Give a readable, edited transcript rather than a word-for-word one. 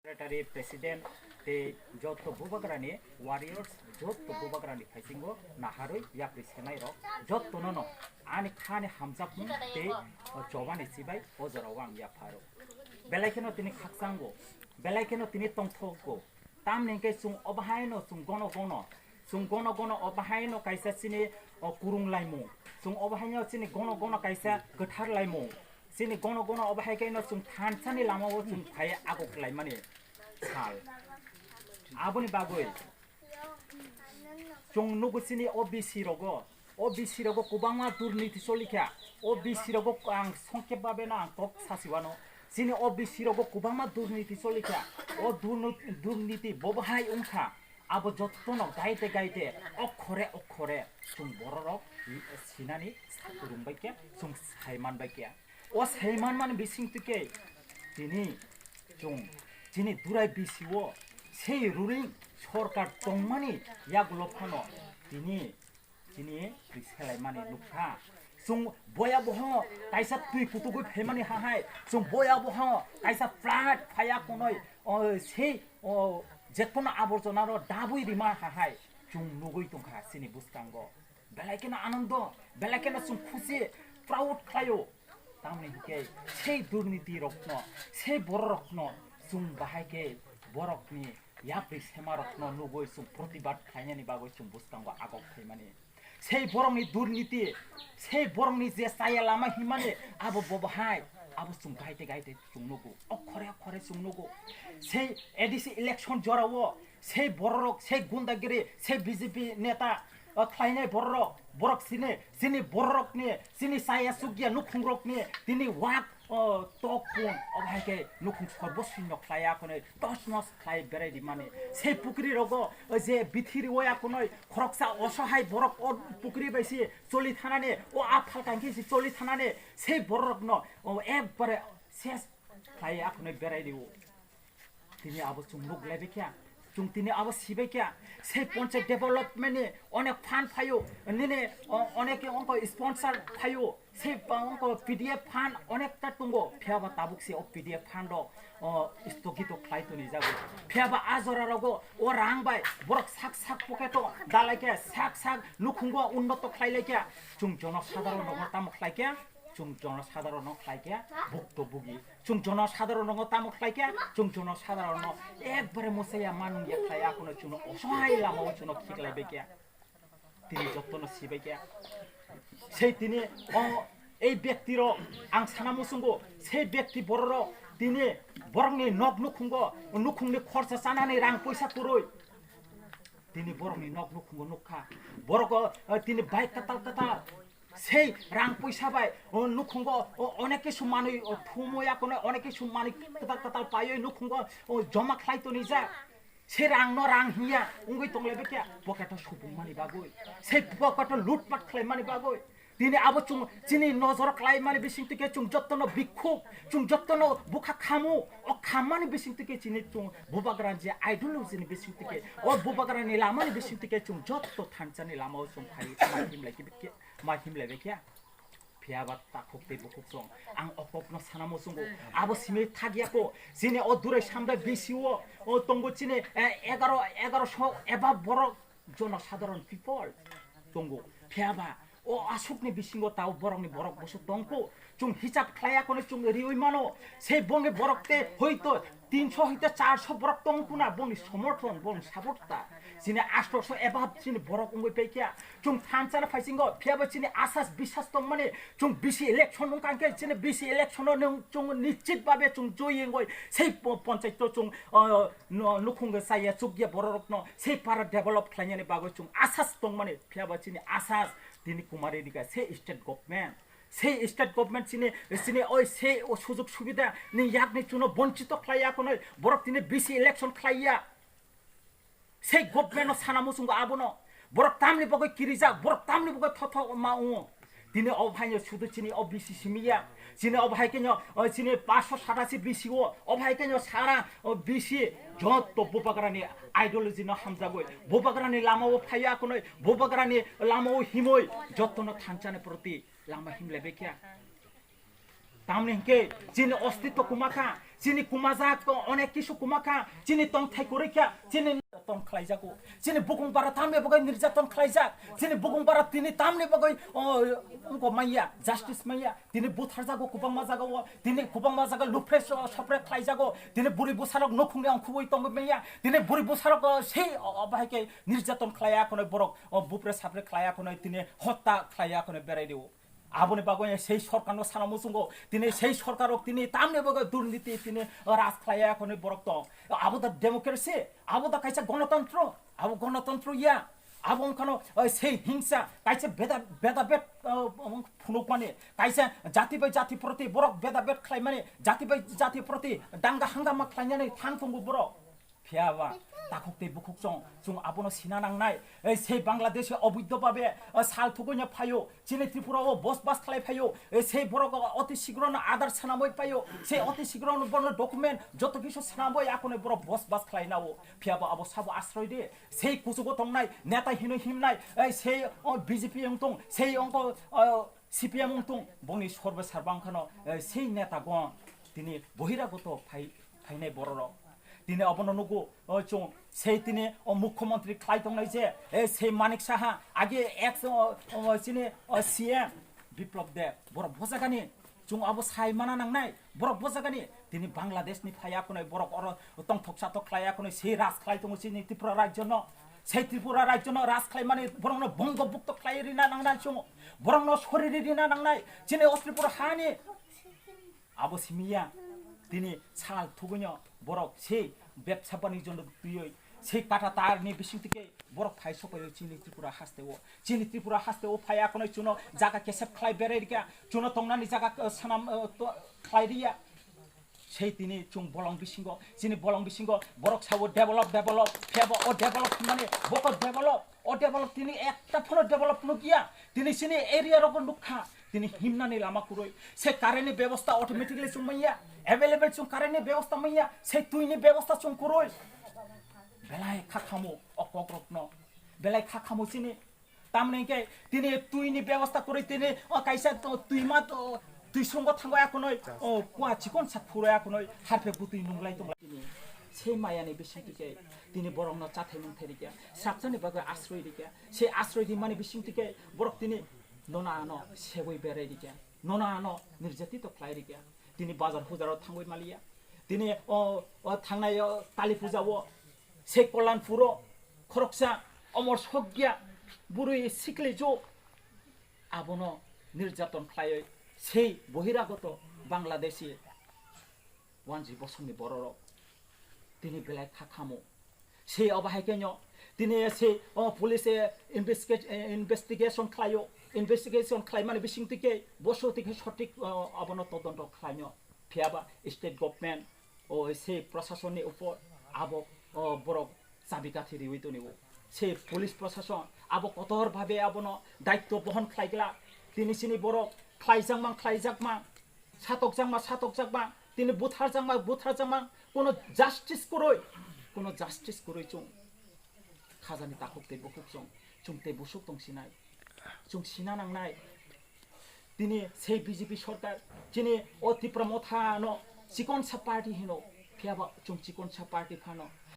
Secretary President te jotto bubagrani warriors jotto bubagrani faisingo naharoi yapri senai rok jotto nono ani khani hamjapmu te jobani sibai ojora wang yaparo belaikeno tini khaksango belaikeno tini tongthoko tamningke sung obahaino sung gono obahaino kaisa sini kurung laimu sung obahaino sini gono kaisa gothar laimu sini gono obahaikaino sung thansani lamao sung thai agok laimani sal aboni bagoi chung nugu sini OBC rogo kubangma durniti solikha OBC rogo ang songkep babena ang kok sasiwano sini OBC rogo kubangma durniti solikha o durniti bobahai Wngkha abo jottono gaite okhore chung bororok sinani sakurung baikya chung saiman baikya o saiman man bising tuke jini Durai bisiwo sei ruling sorkar tongmani yak lopano jini priselai mani lukha sung boya boho kaisa tui kutugui phemani hahai sung boya boho kaisa flat phaya konoi sei jekono aborjonaro dabui rima hahai chung nugui tongkha sini buskango belaikena anando belaikena sung khusi proud khayo tamni hike sei durniti rokno sei borokno sung bahaike borokni yapri semarokno nugoi sung protibat khainani bagoi sung buskango agok khaimani sei borokni durniti sei borokni je saya lama himane abo bobahai abo sung gaite sung nugu okhore sung nugu sei edisi election jorawo sei borok sei gundagiri sei BJP neta khlainai borok sini borokni sini saya sugya nukhungrokni tini wak tokpun obhaike nukhung sorbosinno khlaya konoi tosnos khlai berai di mane sei pukri rogo je bithiri oya konoi khoroksa osohai borok pukri baisi choli thanane o afal kanki si choli thanane sei borokno ekbare ses khlaya konoi berai diu tini abo chungluk lebekya chung tini abo sibekya sei ponche development ni onek fan phayo nine oneke onko sponsor phayo sei onko PDF fan onekta tungo phiaba tabukse o PDF fan do stokito khlaito ni jago phiaba azora rogo o rangbai borok sak poketo dalaike sak nukhungo unnoto khlailekya chung jono sadharon nogtam khlaikya chung jono sadharon khlaikya buktobugi chung jono sadharon tam khlaikya chung jono sadharon ekbare mosaya manung ya khlaya kono chung osai lama chung khiklai bekya tini jottono sibekya sei tini এই ব্যক্তির আং সানামুসুঙ্গো সেই ব্যক্তি বড়র তিনি বরংনি knock নুখুংনি খরচা চানানি রাং পয়সা করই তিনি বরংনি knock নুখুঙ্গো নুখা বরক তিনি বাইক কাতাল সেই রাং পয়সা বাই নুখুঙ্গো অনেক কিছু মানুষ থুময়া কোনো অনেক কিছু মানুষ কাতাল পাই নুখুঙ্গো জমা খাইতো নিজা সে রাং হিয়া উঙ্গই তংলে বেকিয়া পকেট সুবুং মানি বাগই সেই পকেট লুটপাট খাই মানি বাগই তিনি abo chung chini nozor klai mani bising tike chung jottono bikhuk chung jottono bukha khamu o khamani bising tike chini chung bubagran je ideology ni bising tike o bubagran ni lama ni bising tike chung jotto thanchani lama chung khai mahim lai bekya phiabat ta khokte bukuk song ang opopno sanamo sungo abo sime thagiako chini o Durai samra bisiwo o tongo chini 1100 eba borok jono sadharon people tongo phiaba ও আসুকনি বিসিঙ্গ তাও বরংনি বরক বসে তংকো চুং হিসাব খায়া কোনে চুং রিওই মানো সেই বঙ্গে বরকতে হইতো 300 হইতে 400 বরক তংকুনা বংনি সমর্থন বং সাপোর্টতা জিনে 800 এবাব জিনে বরক উঙ্গই পেকিয়া চুং থানচানা ফাইসিঙ্গ ফিয়াবা জিনে আসাস বিশ্বাস তং মানে চুং বিসি ইলেকশন নং কাঙ্কে জিনে বিসি ইলেকশন নং চুং নিশ্চিত ভাবে চুং জয়িঙ্গই সেই পঞ্চায়েত চুং নুখুঙ্গ সাইয়া চুগিয়া বররকন সেই পারা ডেভেলপ খাইয়ানি বাগৈ চুং আসাস তং মানে ফিয়াবা জিনে আসাস তিনি কুমারী দিকা সেই স্টেট গভর্নমেন্ট সিনে ওই সেই সুযোগ সুবিধা নি ইয়াকনি চুনো বঞ্চিত খাইয়া কোন বরক তিনি বিসি ইলেকশন খাইয়া সেই গভর্নমেন্ট সানামুসুঙ্গ আবনো বরক তামনি বগৈ কিরিজা বরক তামনি বগৈ থথ মাউ তিনি অভাইনো সুদু চিনি অবিসি সিমিয়া চিনি অভাইকেনো চিনি 587 বিসিও অভাইকেনো সারা বিসি যত বোপাগ্রানি আইডিওলজি ন হামজাগৈ বোপাগ্রানি লামাও ফাইয়া কোন বোপাগ্রানি লামাও হিমই যতন থানচানে প্রতি লামা হিমলে বেকিয়া তামনেকে যিনি অস্তিত্ব কুমাখা যিনি কুমাজাক অনেক কিছু কুমাখা যিনি তংথাই করেখা যিনি তন খাইজাগো যিনি বুকুংপারা তামনে বগৈ নির্যাতন খাইজাক যিনি বুকুংপারা তিনি তামনে বগৈ মাইয়া জাস্টিস মাইয়া তিনি বুথারজাগো কুবাংমা জাগাও তিনি কুবাংমা জাগা লুফ্রেস সপ্রে খাইজাগো তিনি বুড়ি বুসারক নখুংনি অংখুবই তং মাইয়া তিনি বুড়ি বুসারক সেই অবাহাইকে নির্যাতন খাইয়া কোন বরক বুপ্রে সাপ্রে খাইয়া কোন তিনি হত্যা খাইয়া কোন বেড়াই দেও আবনে বাগনে সেই সরকার সানামুসুঙ্গো তিনি সেই সরকারক তিনি তামনে বগৈ দুর্নীতি তিনি রাজ খাইয়া কোন বরক তো আবদা ডেমোক্রেসি আবদা কাইসা গণতন্ত্র আবো গণতন্ত্র ইয়া আবো ওখানো সেই হিংসা কাইসা বেদাবেদ ফুনুক মানে কাইসা জাতি বাই জাতি প্রতি বরক বেদাবেদ খাই মানে জাতি বাই জাতি প্রতি দাঙ্গা হাঙ্গামা খাইনাनै থাংথंगो বরক ফিয়াবা তাখকতে বুখুকজং जों আবনো সিনা নাংনাই সেই বাংলাদেশে অবৈধভাবে সাল থুগইনা ফায়ো চিনি ত্রিপুরাও বসবাস খালাই ফায়ো সেই বরক অতি শীঘ্রনো আধার সানামই পায়ো সেই অতি শীঘ্রনো বর্ণ ডকুমেন্ট যত কিছু সানামই আকনে বরক বসবাস খালাই নাও ফিয়াবা আবো সাবো আশ্রয় দে সেই কুচুগো তংনাই নেতা হিনো হিমনাই সেই বিজেপি অংতং সেই অঙ্ক সিপিএম অংতং বংনি সর্বে সারবাংখানো সেই নেতা গ তিনি বহিরাগত ফাইনাই বড়রক তিনি অবননুগো চং সেই তিনি মুখ্যমন্ত্রী খাই তংনাই যে সেই মানিক সাহা আগে এক চিনি সিএম বিপ্লব দে বরক বজাগানি जों आबो साइमाना नांनाय बरक बजागानि दिनै बांलादेशनि फाया कोनै बरक अर तंथक साथक खाया कोनै से राज खाय दङ सिनि त्रिपुरा राज्यनो সেই ত্রিপুরা রাজ্যনো রাজ খাই মানে বরংনো বঙ্গভুক্ত খাইরিনা নাংনাय जों বরংনো শরীরিনা নাংনাय जिनै অস্ত্রিপুরা हानि आबो सिमिया दिनै साल थुगैनो बरक সেই ব্যবসা বাণিজ্যनो তুই সেই কাটা তারনি বিশিংতিকে বরক ফাই সপায় চিনি ত্রিপুরা হাসতেও ফায়া কোন চুনো জায়গা কেসেপ খাই বেরাইরিকা চুনো তংনানি জায়গা সানাম খাইরিয়া সেই তিনি চুং বলং বিশিঙ্গ যিনি বলং বিশিঙ্গ বরক সাবো ডেভেলপ ফেব ও ডেভেলপ মানে বক ডেভেলপ তিনি একটা ফোন ডেভেলপ নকিয়া তিনি সিনি এরিয়ার ওপর নুখা তিনি হিমনানি লামা কুরই সে কারেন্টনি ব্যবস্থা অটোমেটিক্যালি চুং মাইয়া अवेलेबल चुं कारेन्टनि व्यवस्था मैया से तुइनि व्यवस्था चुं कुरय बेलाय खाखामो अकग्रत्न बेलाय खाखामो सिनि तामनेके तिनि तुइनि व्यवस्था कुरय तिनि काइसा तुइमा तुइसंग थांगो आखनै कुवा चिकन सा फुराय आखनै हारफे बुतुइ नुंलाय दंलाय से मायानि बिसिंतिके तिनि बरंनो चाथाय मुंथेरिके साबसानि बागै आश्रय दिके से आश्रय दि माने बिसिंतिके बरक तिनि ननानो सेवै बेरायदिके ननानो निर्यातित खालायदिके তিনি বাজার ফুজারাव थांबाय मालिया তিনি थांनाय काली फुजाव से कल्याणपुर खरकसा अमर सग्या बुरै सिखले ज आबनो निर्यातन खालाय से बहिरागत बांग्लादेशी वानजि बसंनि बरर তিনি बेलाय खाखामो से अबाहायकेनो তিনি से पुलिस इन्वेस्टिगेशन खालायो इन्वेस्टिगेशन खालाय माने बिसिंतिके बसतिके सठिक अबनो तदন্ত खालायनो फियाबा स्टेट गभर्नमेंट ओ से प्रशासननि ऊपर आबो बरक चाबिकाथि रिवैतनिबो से पुलिस प्रशासन आबो कठोर भाबे आबनो दायित्व बहन खालायग्ला तिनिसिनि बरक खालायजाकमा सातकजाकमा तिनि बुथारजाकमा कोनो जास्टिस करय जों खाजानि ताखुकते बुखुकजों जोंते बुसुक दंसिनाय जों सिना नांनाय दिनै से बीजेपी सरकार दिनै तिप्रा मथा न चिकन सा पार्टी हिनो फियाबा जों चिकन सा पार्टी फानो